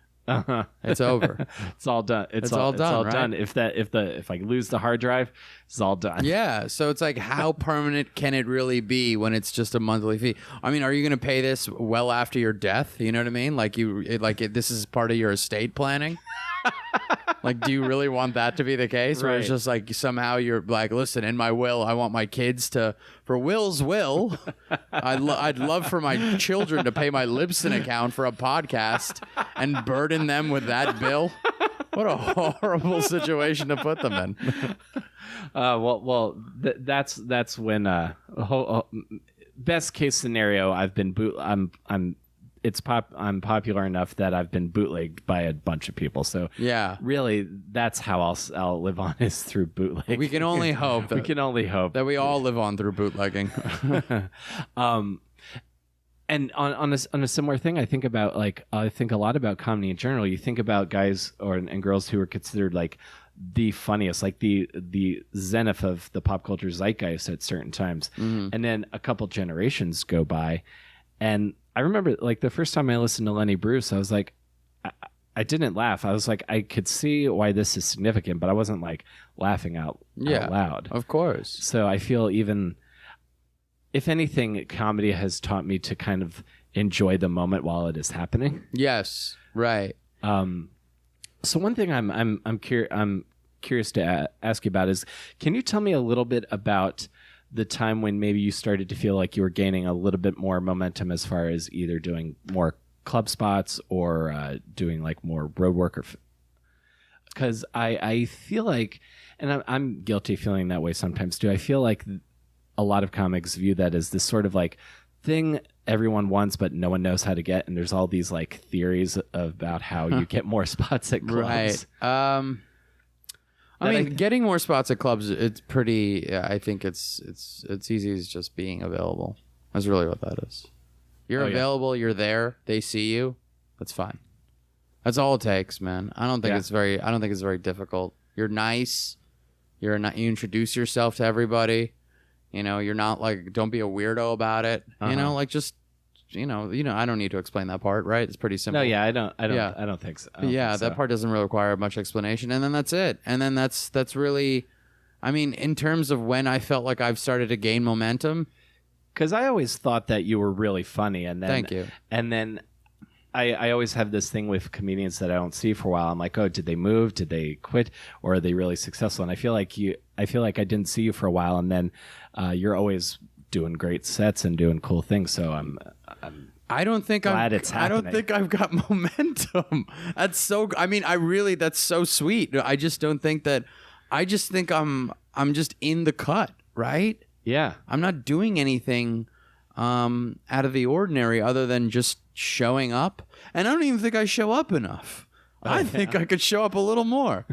It's over. It's all done. It's all done. If I lose the hard drive, it's all done. Yeah. So it's like, how permanent can it really be when it's just a monthly fee? I mean, are you going to pay this well after your death? You know what I mean? Like this is part of your estate planning. Like, do you really want that to be the case? Where it's just like somehow you're like, listen, in my will, I want my kids for Will's will, I'd love for my children to pay my Libsyn account for a podcast and burden them with that bill. What a horrible situation to put them in. That's when best case scenario. I'm popular enough that I've been bootlegged by a bunch of people. So yeah, really, that's how I'll live on, is through bootleg. We can only hope that we all live on through bootlegging. And on a similar thing, I think a lot about comedy in general. You think about guys and girls who are considered like the funniest, like the zenith of the pop culture zeitgeist at certain times, and then a couple generations go by, and I remember like the first time I listened to Lenny Bruce, I was like, I didn't laugh. I was like, I could see why this is significant, but I wasn't like laughing out loud. Of course. So I feel, even if anything, comedy has taught me to kind of enjoy the moment while it is happening. Yes. Right. So one thing I'm curious to ask you about is, can you tell me a little bit about the time when maybe you started to feel like you were gaining a little bit more momentum as far as either doing more club spots or doing like more road work? Because I feel like, and I'm guilty of feeling that way sometimes too, I feel like a lot of comics view that as this sort of like thing everyone wants but no one knows how to get, and there's all these like theories about how you get more spots at clubs. Right. I mean, getting more spots at clubs, it's pretty, I think it's easy as just being available. That's really what that is. You're available, you're there, they see you, that's fine. That's all it takes, man. I don't think it's very difficult. You're nice, you introduce yourself to everybody, You know, you're not like, don't be a weirdo about it. You know, like just, you know, I don't need to explain that part, right? It's pretty simple. No, yeah, I don't think so. I don't think so. That part doesn't really require much explanation. And then that's it. And then that's really, I mean, in terms of when I felt like I've started to gain momentum. Because I always thought that you were really funny. And then, thank you. And then I always have this thing with comedians that I don't see for a while. I'm like, oh, did they move? Did they quit? Or are they really successful? And I feel like I didn't see you for a while. And then you're always doing great sets and doing cool things. So I don't think it's happening. I don't think I've got momentum. That's so. I mean, that's so sweet. I just don't think that. I just think I'm just in the cut, right? Yeah. I'm not doing anything out of the ordinary other than just showing up. And I don't even think I show up enough. I think I could show up a little more.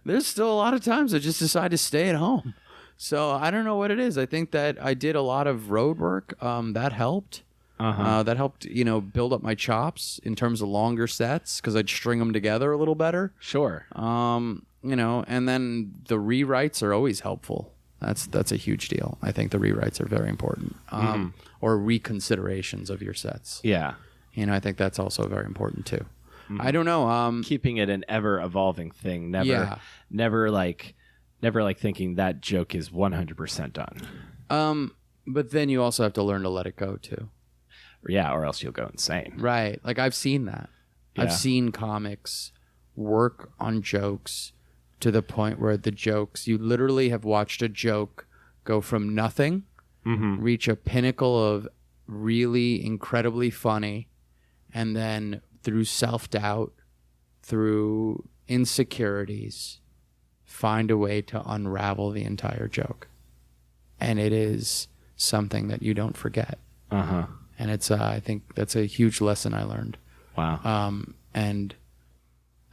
There's still a lot of times I just decide to stay at home. So I don't know what it is. I think that I did a lot of road work. That helped. That helped, build up my chops in terms of longer sets because I'd string them together a little better. Sure. And then the rewrites are always helpful. That's a huge deal. I think the rewrites are very important. Or reconsiderations of your sets. Yeah. I think that's also very important too. I don't know. Keeping it an ever evolving thing. Never like thinking that joke is 100% done. But then you also have to learn to let it go too. Yeah, or else you'll go insane. Right. Like I've seen that. Yeah. I've seen comics work on jokes to the point where the jokes, you literally have watched a joke go from nothing, reach a pinnacle of really incredibly funny, and then through self-doubt, through insecurities, find a way to unravel the entire joke. And it is something that you don't forget. And it's, I think that's a huge lesson I learned. Wow. And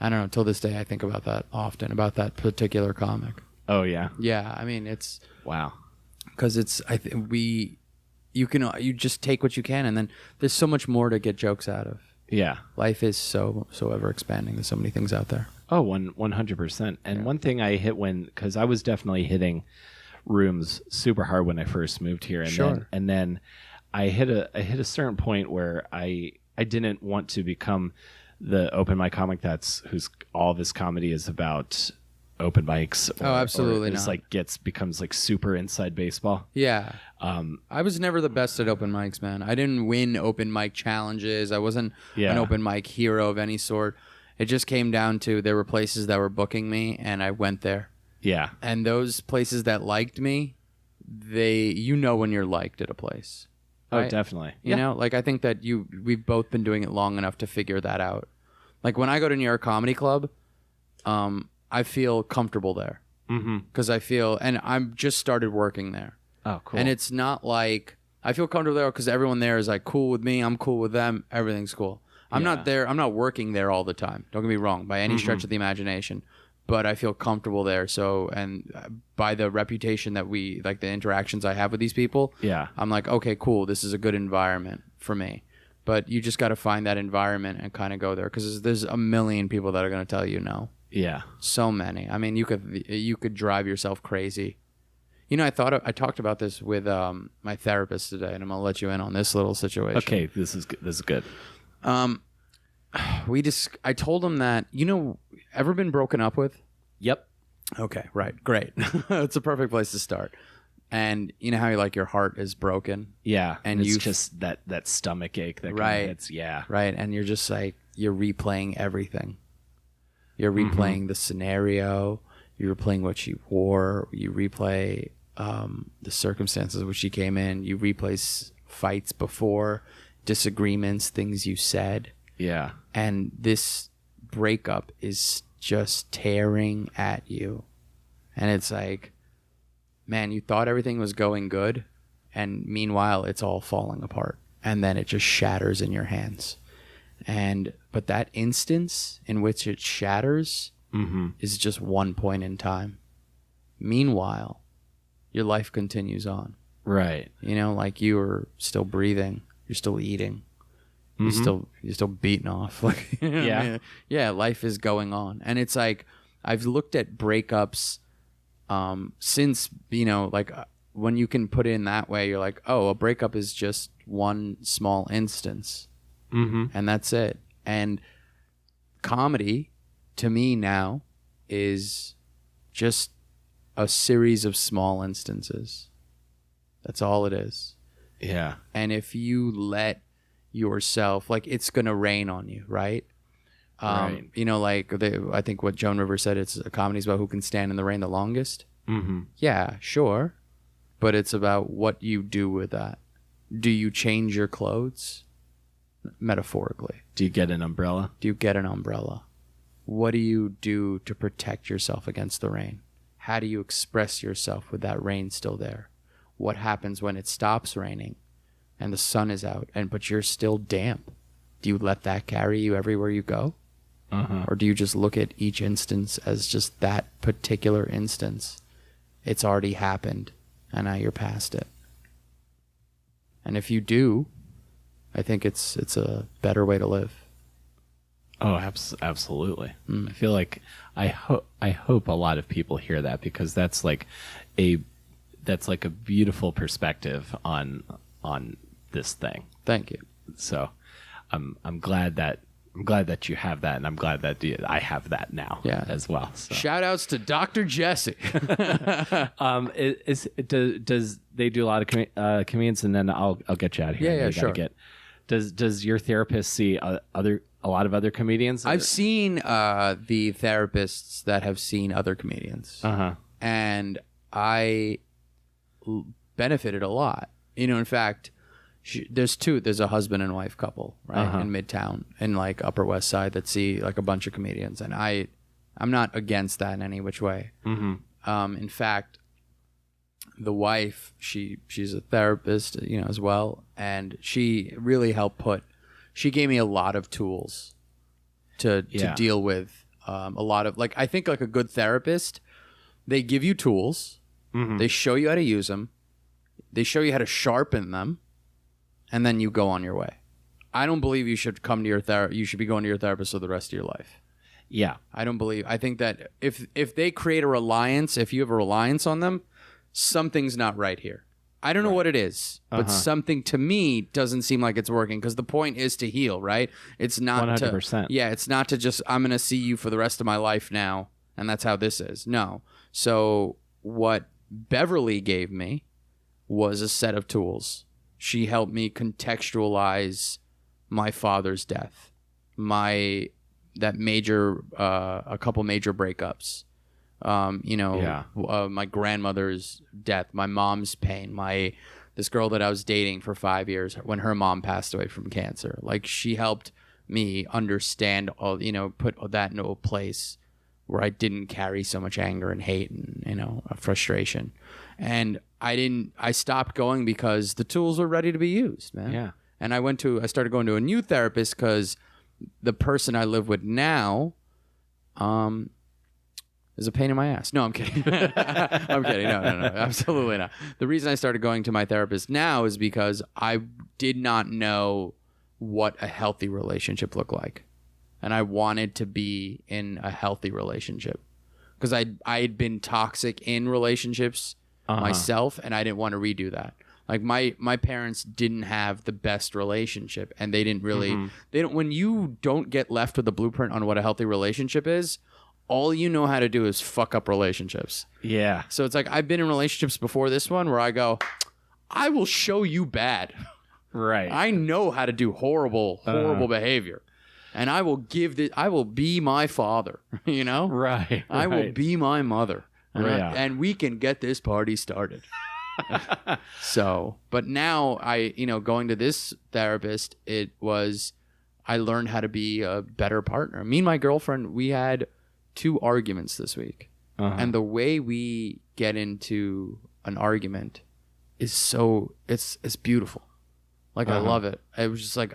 I don't know, till this day I think about that often, about that particular comic. Oh yeah. Yeah, I mean it's wow. Because it's you just take what you can, and then there's so much more to get jokes out of. Yeah. Life is so ever expanding. There's so many things out there. Oh, 100%. And one thing I hit because I was definitely hitting rooms super hard when I first moved here, and then I hit a certain point where I didn't want to become the open mic comic whose all this comedy is about open mics. Absolutely not. Becomes like super inside baseball. Yeah. I was never the best at open mics, man. I didn't win open mic challenges. I wasn't an open mic hero of any sort. It just came down to there were places that were booking me, and I went there. Yeah. And those places that liked me, when you're liked at a place. Right? Oh, definitely. Like I think that we've both been doing it long enough to figure that out. Like when I go to New York Comedy Club, I feel comfortable there because and I'm just started working there. Oh, cool. And it's not like I feel comfortable there because everyone there is like cool with me. I'm cool with them. Everything's cool. I'm not there. I'm not working there all the time. Don't get me wrong by any stretch of the imagination, but I feel comfortable there. So, and by the reputation that the interactions I have with these people, I'm like, okay, cool. This is a good environment for me. But you just got to find that environment and kind of go there because there's a million people that are going to tell you no. Yeah. So many. I mean, you could drive yourself crazy. I talked about this with my therapist today, and I'm gonna let you in on this little situation. Okay, this is good. I told him that ever been broken up with? Yep. Okay, right, great. It's a perfect place to start. And you know how your heart is broken? Yeah, and it's just that stomach ache that kind of hits. Yeah, right. And you're just you're replaying everything. You're replaying the scenario. You replay what she wore. You replay the circumstances in which she came in. You replay fights before, disagreements, things you said. Yeah. And this breakup is just tearing at you. And it's like, man, you thought everything was going good. And meanwhile, it's all falling apart. And then it just shatters in your hands. But that instance in which it shatters is just one point in time. Meanwhile, your life continues on. Right. You're still breathing. You're still eating. You're still beating off. Yeah, life is going on. And it's like, I've looked at breakups since, when you can put it in that way, you're like, oh, a breakup is just one small instance. And that's it. And comedy, to me now, is just a series of small instances. That's all it is. Yeah. And if you let yourself, like, it's going to rain on you, right? Right. You know, like, I think what Joan Rivers said, it's a comedy's about who can stand in the rain the longest. Yeah, sure. But it's about what you do with that. Do you change your clothes? Metaphorically. Do you get an umbrella? Do you get an umbrella? What do you do to protect yourself against the rain? How do you express yourself with that rain still there? What happens when it stops raining and the sun is out, but you're still damp? Do you let that carry you everywhere you go? Or do you just look at each instance as just that particular instance? It's already happened, and now you're past it. And if you do, I think it's a better way to live. Oh, absolutely. I feel like I hope a lot of people hear that, because that's like a beautiful perspective on this thing. Thank you. So I'm glad that you have that, and I'm glad that I have that now as well. So. Shout outs to Dr. Jesse. Does they do a lot of comedians, and then I'll get you out of here. Yeah, sure. Does your therapist see a lot of other comedians? I've seen the therapists that have seen other comedians, and I benefited a lot. You know, in fact, there's a husband and wife couple right in Midtown in like Upper West Side that see like a bunch of comedians, and I'm not against that in any which way. In fact, the wife, she's a therapist, you know, as well, and she really helped she gave me a lot of tools to deal with a lot of, like, I think like a good therapist, they give you tools, they show you how to use them, they show you how to sharpen them, and then you go on your way. I don't believe you should come to you should be going to your therapist for the rest of your life. Yeah. I think that if they create a reliance, if you have a reliance on them, something's not right here. I don't know what it is, but something to me doesn't seem like it's working, because the point is to heal, right? It's not 100%. It's not to just, I'm going to see you for the rest of my life now, and that's how this is. No. So what Beverly gave me was a set of tools. She helped me contextualize my father's death, a couple major breakups. My grandmother's death, my mom's pain, this girl that I was dating for 5 years when her mom passed away from cancer. Like, she helped me understand all, you know, put that into a place where I didn't carry so much anger and hate and, you know, frustration. And I stopped going because the tools were ready to be used, man. Yeah. And I started going to a new therapist because the person I live with now, is a pain in my ass. No, I'm kidding. I'm kidding. No, absolutely not. The reason I started going to my therapist now is because I did not know what a healthy relationship looked like. And I wanted to be in a healthy relationship, because I had been toxic in relationships myself, and I didn't want to redo that. Like, my parents didn't have the best relationship, and they didn't really, when you don't get left with a blueprint on what a healthy relationship is, all you know how to do is fuck up relationships. Yeah. So it's like, I've been in relationships before this one where I go, I will show you bad. Right. I know how to do horrible behavior. And I will be my father, you know? Right. I will be my mother. And we can get this party started. So, but now going to this therapist, I learned how to be a better partner. Me and my girlfriend, we had 2 arguments this week. And the way we get into an argument is it's beautiful. Like, I love it. It was just like,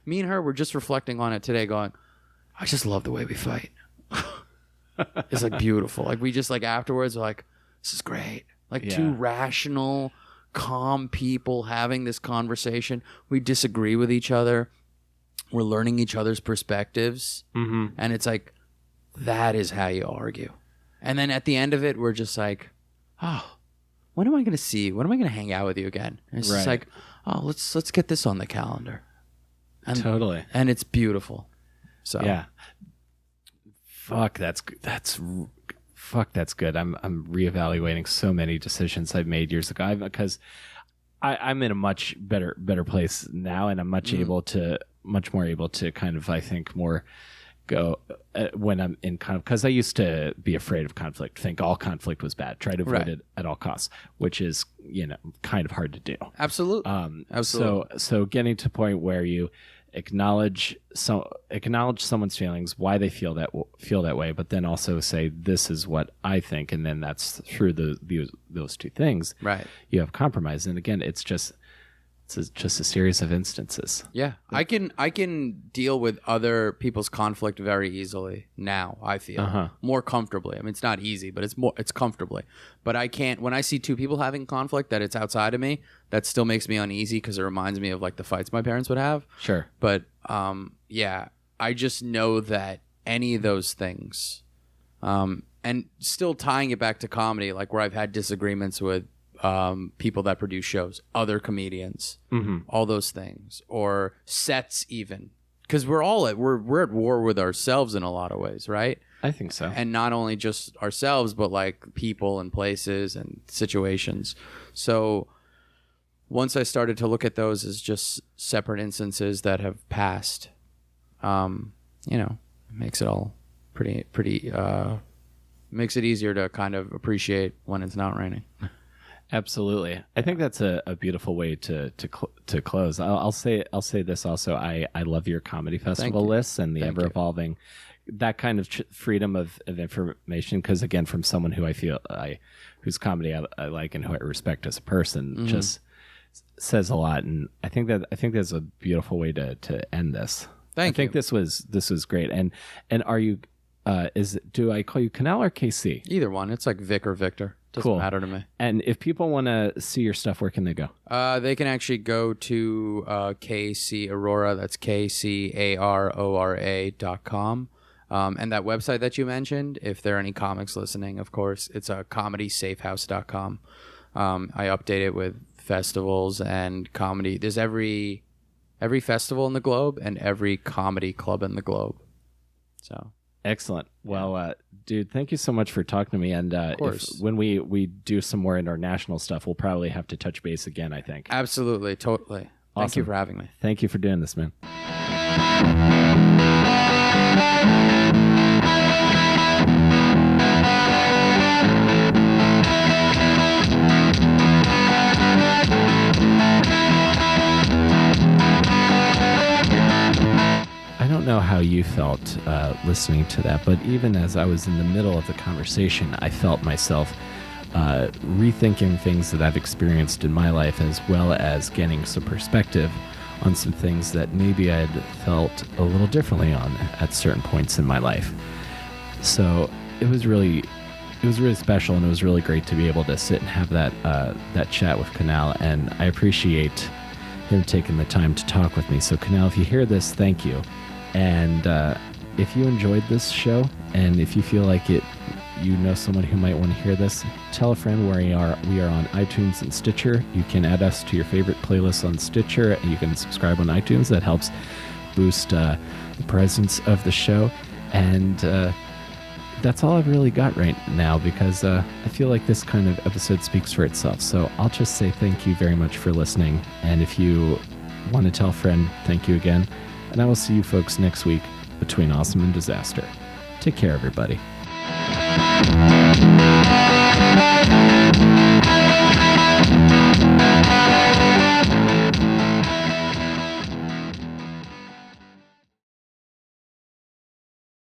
me and her were just reflecting on it today, going, I just love the way we fight. It's like beautiful. Like, we just, like, afterwards we're like, this is great. Like, 2 rational, calm people having this conversation. We disagree with each other. We're learning each other's perspectives. And it's like, that is how you argue. And then at the end of it, we're just like, oh, when am I going to see you? When am I going to hang out with you again? And it's just like, oh, let's get this on the calendar. And, totally. And it's beautiful. So yeah. Fuck, that's good. I'm reevaluating so many decisions I've made years ago because I'm in a much better place now, and I'm much more able to kind of, I think, more go when I'm in because I used to be afraid of conflict, think all conflict was bad, try to avoid it at all costs, which is kind of hard to do. Absolutely. Absolutely. So getting to a point where you acknowledge someone's feelings, why they feel that way, but then also say, this is what I think, and then that's through those two things. Right. You have compromise, and again, it's just a series of instances. Yeah, I can deal with other people's conflict very easily now. I feel more comfortably. I mean, it's not easy, but it's comfortably. But I can't when I see two people having conflict that it's outside of me. That still makes me uneasy because it reminds me of like the fights my parents would have. Sure. But yeah, I just know that any of those things, and still tying it back to comedy, like where I've had disagreements with people that produce shows, other comedians, all those things, or sets even, because we're at war with ourselves in a lot of ways, right? I think so. And not only just ourselves, but like people and places and situations. So once I started to look at those as just separate instances that have passed, it makes it all pretty makes it easier to kind of appreciate when it's not raining. Absolutely. I think that's a beautiful way to close. I'll say this also. I love your comedy festival lists and the ever evolving, that kind of freedom of information. Because again, from someone who I feel whose comedy I like and who I respect as a person, just says a lot. And I think that's a beautiful way to end this. I think this was great. And are you? Do I call you Kunal or KC? Either one. It's like Vic or Victor. Doesn't matter to me. And if people want to see your stuff, where can they go? They can actually go to KC Arora. That's KCARORA.com. And that website that you mentioned, if there are any comics listening, of course, it's ComedySafehouse.com. I update it with festivals and comedy. There's every festival in the globe and every comedy club in the globe. So... Excellent. Well, dude, thank you so much for talking to me. And when we do some more international stuff, we'll probably have to touch base again, I think. Absolutely. Totally. Awesome. Thank you for having me. Thank you for doing this, man. I don't know how you felt listening to that, but even as I was in the middle of the conversation, I felt myself rethinking things that I've experienced in my life, as well as getting some perspective on some things that maybe I'd felt a little differently on at certain points in my life. So it was really special, and it was really great to be able to sit and have that chat with Kunal, and I appreciate him taking the time to talk with me. So Kunal, if you hear this, thank you. And if you enjoyed this show, and if you feel like someone who might want to hear this, tell a friend where we are. We are on iTunes and Stitcher. You can add us to your favorite playlists on Stitcher, and you can subscribe on iTunes. That helps boost the presence of the show. And that's all I've really got right now, because I feel like this kind of episode speaks for itself. So I'll just say thank you very much for listening. And if you want to tell a friend, thank you again. And I will see you folks next week between awesome and disaster. Take care, everybody.